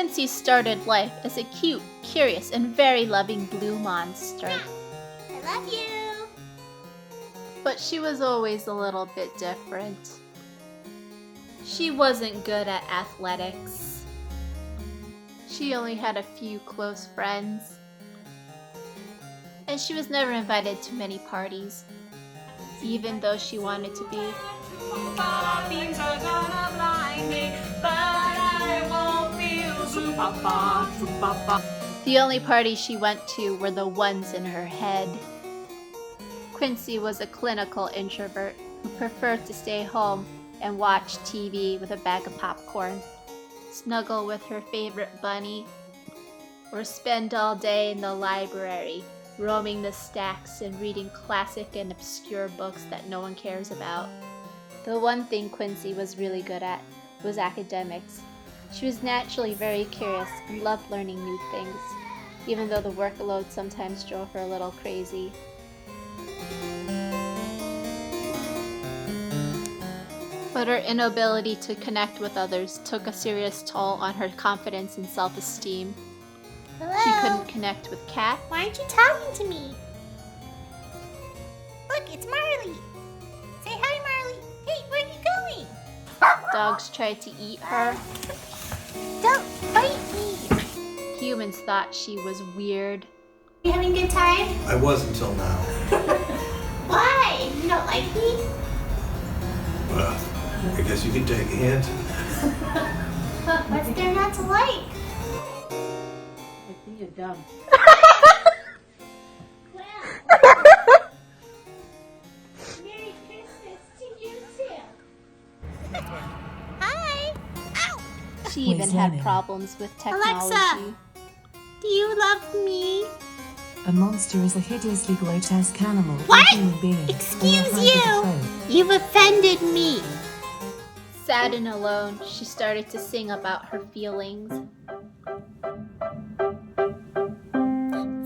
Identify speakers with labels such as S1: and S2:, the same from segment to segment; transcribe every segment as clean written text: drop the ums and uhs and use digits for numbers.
S1: Quincy started life as a cute, curious, and very loving blue monster.
S2: I love you.
S1: But she was always a little bit different. She wasn't good at athletics. She only had a few close friends. And she was never invited to many parties, even though she wanted to be. The only parties she went to were the ones in her head. Quincy was a clinical introvert who preferred to stay home and watch TV with a bag of popcorn, snuggle with her favorite bunny, or spend all day in the library, roaming the stacks and reading classic and obscure books that no one cares about. The one thing Quincy was really good at was academics. She was naturally very curious and loved learning new things, even though the workload sometimes drove her a little crazy. But her inability to connect with others took a serious toll on her confidence and self-esteem.
S2: Hello?
S1: She couldn't connect with Kat.
S2: Why aren't you talking to me? Look, it's Marley. Say hi, Marley. Hey, where are you going?
S1: Dogs tried to eat her.
S2: Don't bite me.
S1: Humans thought she was weird.
S2: You having a good time?
S3: I was until now.
S2: Why? You don't like me?
S3: Well, I guess you can take a hint.
S2: What's there not to like?
S4: I think you're dumb.
S2: Well, Merry Christmas to you too. Hi. Ow.
S1: She even had
S5: learning.
S1: problems with technology.
S2: Alexa. Do you love me?
S5: A monster is a hideously grotesque animal or
S2: What?
S5: human being.
S2: Excuse
S5: or a hybrid
S2: you.
S5: of both.
S2: You've offended me.
S1: Sad and alone, she started to sing about her feelings.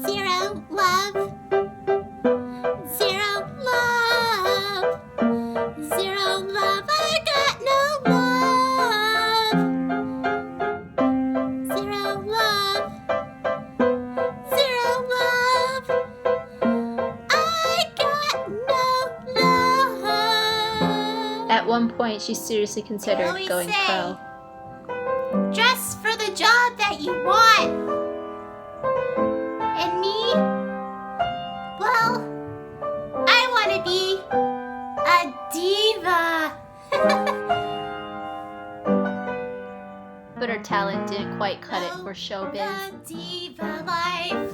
S2: Zero love. Zero love. Zero love. I got no love. Zero love. Zero love. I got no love.
S1: At one point, she seriously considered
S2: always
S1: going
S2: say,
S1: pro.
S2: Dress for the job that you want. And me? Well, I want to be a diva.
S1: But her talent didn't quite cut it for showbiz.
S2: The diva life.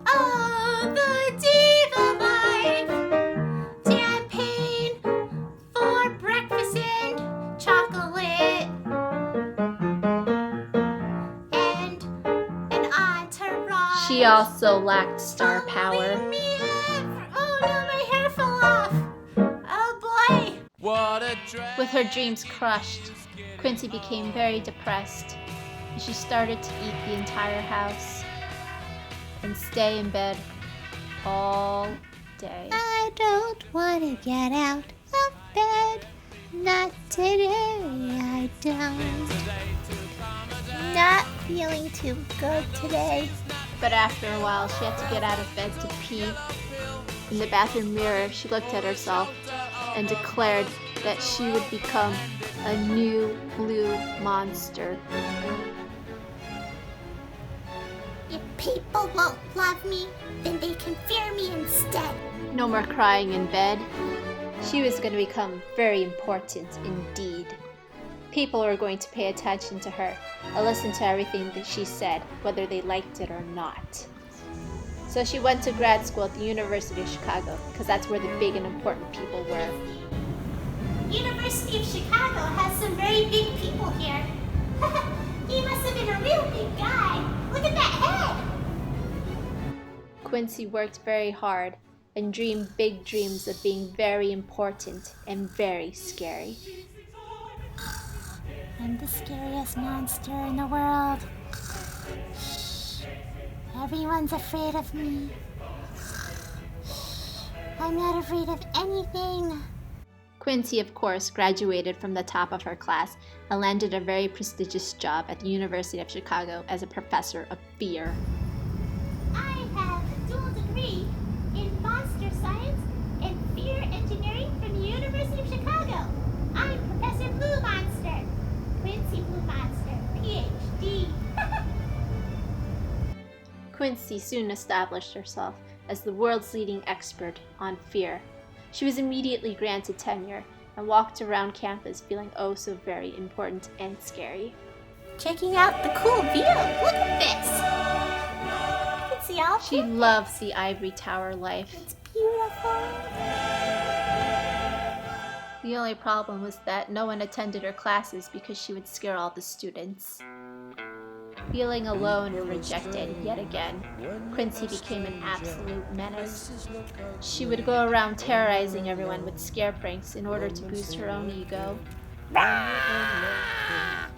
S2: Oh, the diva life. Champagne for breakfast and chocolate. And an entourage.
S1: She also lacked star
S2: Don't
S1: power.
S2: leave me ever. Oh no, my hair fell off. Oh boy.
S1: With her dreams crushed, Quincy became very depressed, and she started to eat the entire house and stay in bed all day.
S2: I don't want to get out of bed. Not today, I don't. Not feeling too good today.
S1: But after a while, she had to get out of bed to pee. In the bathroom mirror, she looked at herself and declared that she would become a new blue monster.
S2: If people won't love me, then they can fear me instead.
S1: No more crying in bed. She was going to become very important indeed. People were going to pay attention to her and listen to everything that she said, whether they liked it or not. So she went to grad school at the University of Chicago, because that's where the big and important people were.
S2: University of Chicago has some very big people here. He must have been a real big guy. Look at that head.
S1: Quincy worked very hard and dreamed big dreams of being very important and very scary.
S2: I'm the scariest monster in the world. Everyone's afraid of me. I'm not afraid of anything.
S1: Quincy, of course, graduated from the top of her class and landed a very prestigious job at the University of Chicago as a professor of fear.
S2: I have a dual degree in monster science and fear engineering from the University of Chicago. I'm Professor Blue Monster. Quincy Blue Monster, PhD.
S1: Quincy soon established herself as the world's leading expert on fear. She was immediately granted tenure and walked around campus feeling oh so very important and scary.
S2: Checking out the cool view. Look at this. You can see all
S1: She loves the ivory tower life.
S2: It's beautiful.
S1: The only problem was that no one attended her classes because she would scare all the students. Feeling alone and rejected yet again, Quincy became an absolute menace. She would go around terrorizing everyone with scare pranks in order to boost her own ego.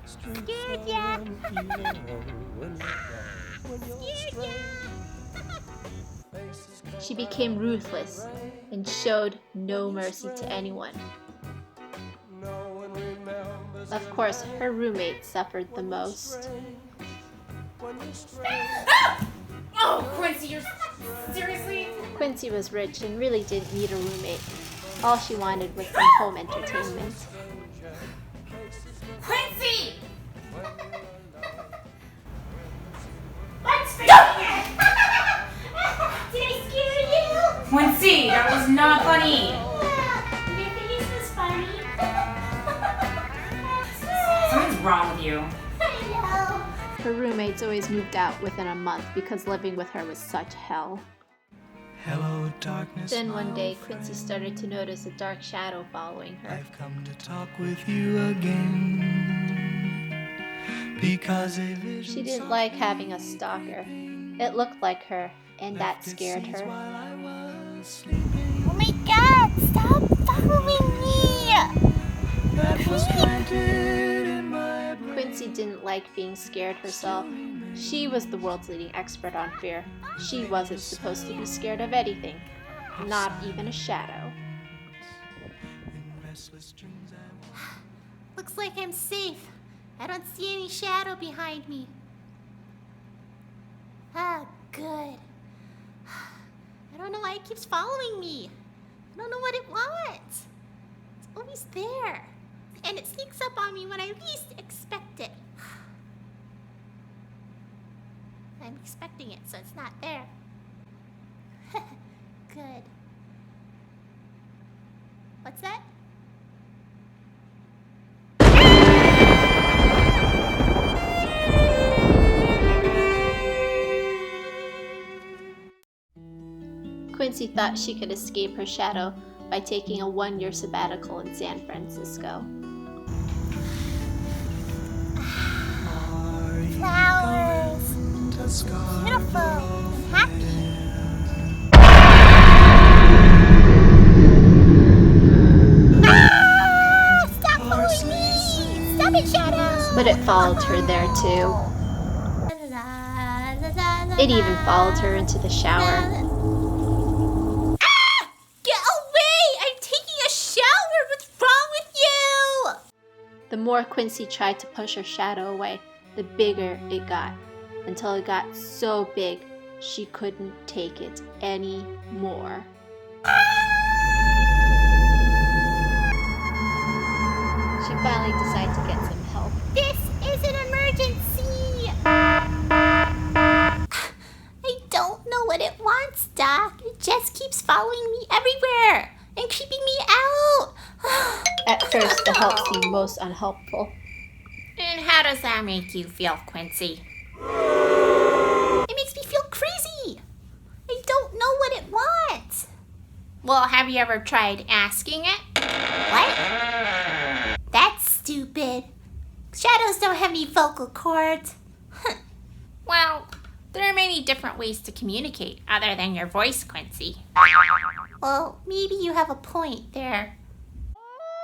S2: Scared ya? Scared ya?
S1: She became ruthless and showed no mercy to anyone. Of course, her roommate suffered the most.
S6: Oh, Quincy, you're seriously?
S1: Quincy was rich and really didn't need a roommate. All she wanted was some home entertainment.
S6: Quincy!
S2: What's for dinner? Did I scare you?
S6: Quincy, that was not funny.
S2: Your face was funny.
S6: Something's wrong with you.
S2: I know.
S1: Her roommates always moved out within a month because living with her was such hell.
S7: Hello, darkness.
S1: Then one day, Quincy started to notice a dark shadow following her.
S7: I've come to talk with you again. Because a vision
S1: She didn't like having a stalker. It looked like her, and that scared her.
S7: while I was sleeping
S2: Oh my god, stop following me!
S7: that was planted in my brain.
S1: Quincy didn't like being scared herself. She was the world's leading expert on fear. She wasn't supposed to be scared of anything, not even a shadow.
S7: In restless dreams I walk.
S2: Looks like I'm safe. I don't see any shadow behind me. Ah, good. I don't know why it keeps following me. I don't know what it wants. It's always there. And it sneaks up on me when I least expect it. I'm expecting it, so it's not there. Good. What's that?
S1: Quincy thought she could escape her shadow by taking a one-year sabbatical in San Francisco.
S7: Are you
S2: Flowers.
S7: going to Scarborough?
S2: Beautiful and happy. Ah! Stop following me! Stop it, Shadow!
S1: But it followed her there too. It even followed her into the shower.
S2: Ah! Get away! I'm taking a shower! What's wrong with you?
S1: The more Quincy tried to push her shadow away, the bigger it got, until it got so big she couldn't take it anymore. She finally decided to get some help.
S2: This is an emergency! I don't know what it wants, Doc. It just keeps following me everywhere and creeping me out.
S1: At first, the help seemed most unhelpful.
S6: And how does that make you feel, Quincy?
S2: It makes me feel crazy. I don't know what it wants.
S6: Well, have you ever tried asking it?
S2: What? That's stupid. Shadows don't have any vocal cords.
S6: Well, there are many different ways to communicate other than your voice, Quincy.
S2: Well, maybe you have a point there.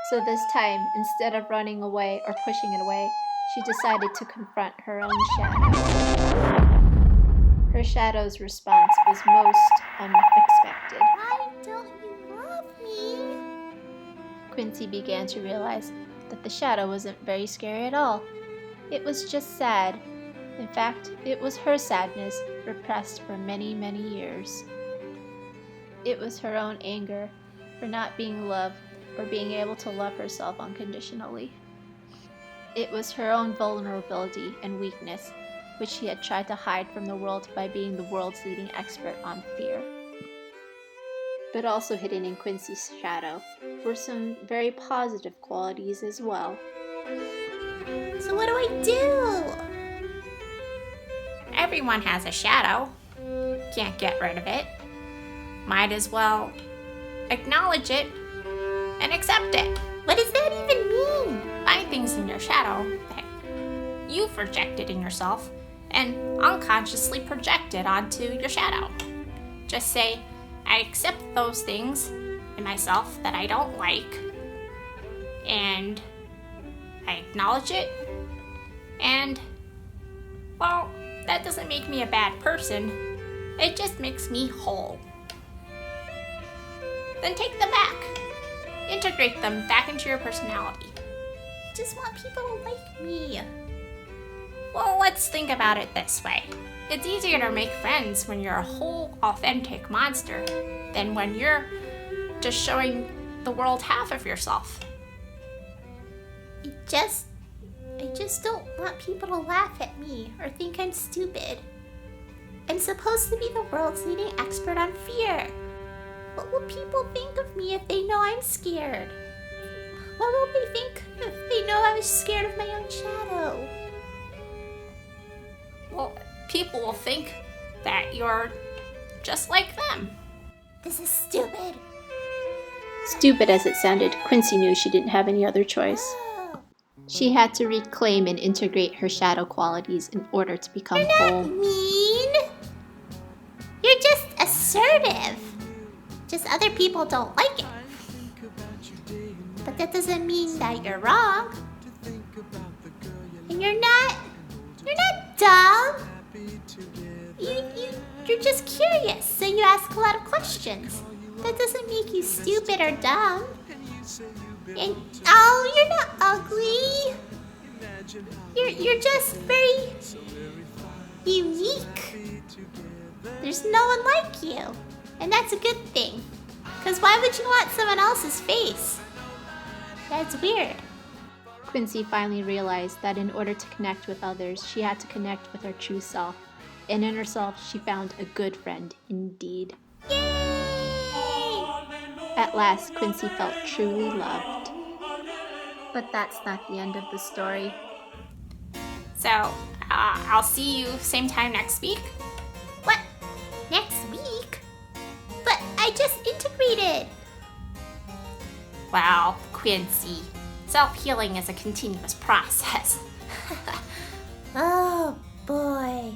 S1: So this time, instead of running away or pushing it away, she decided to confront her own shadow. Her shadow's response was most unexpected.
S2: Why don't you love me?
S1: Quincy began to realize that the shadow wasn't very scary at all. It was just sad. In fact, it was her sadness, repressed for many, many years. It was her own anger for not being loved or being able to love herself unconditionally. It was her own vulnerability and weakness, which she had tried to hide from the world by being the world's leading expert on fear. But also hidden in Quincy's shadow were some very positive qualities as well.
S2: So what do I do?
S6: Everyone has a shadow. Can't get rid of it. Might as well acknowledge it and accept it.
S2: What does that even mean?
S6: Find things in your shadow that you've rejected in yourself and unconsciously project it onto your shadow. Just say, I accept those things in myself that I don't like, and I acknowledge it, and, well, that doesn't make me a bad person. It just makes me whole. Then take them back. Integrate them back into your personality.
S2: I just want people to like me.
S6: Well, let's think about it this way. It's easier to make friends when you're a whole, authentic monster than when you're just showing the world half of yourself.
S2: I just don't want people to laugh at me or think I'm stupid. I'm supposed to be the world's leading expert on fear. What will people think of me if they know I'm scared? What will they think if they know I was scared of my own shadow?
S6: Well, people will think that you're just like them.
S2: This is stupid.
S1: Stupid as it sounded, Quincy knew she didn't have any other choice.
S2: Oh,
S1: She had to reclaim and integrate her shadow qualities in order to become
S2: you're not
S1: whole.
S2: mean. You're just assertive. Just other people don't like it. But that doesn't mean that you're wrong. And you're not dumb. You're just curious, so you ask a lot of questions. That doesn't make you stupid or dumb. And oh, you're not ugly. You're just very unique. There's no one like you. And that's a good thing. Because why would you want someone else's face? That's weird.
S1: Quincy finally realized that in order to connect with others, she had to connect with her true self. And in herself, she found a good friend indeed.
S2: Yay!
S1: At last, Quincy felt truly loved. But that's not the end of the story.
S6: So, I'll see you same time next week.
S2: What? Next week? But I just integrated.
S6: Well, Quincy, self-healing is a continuous process.
S2: Oh boy.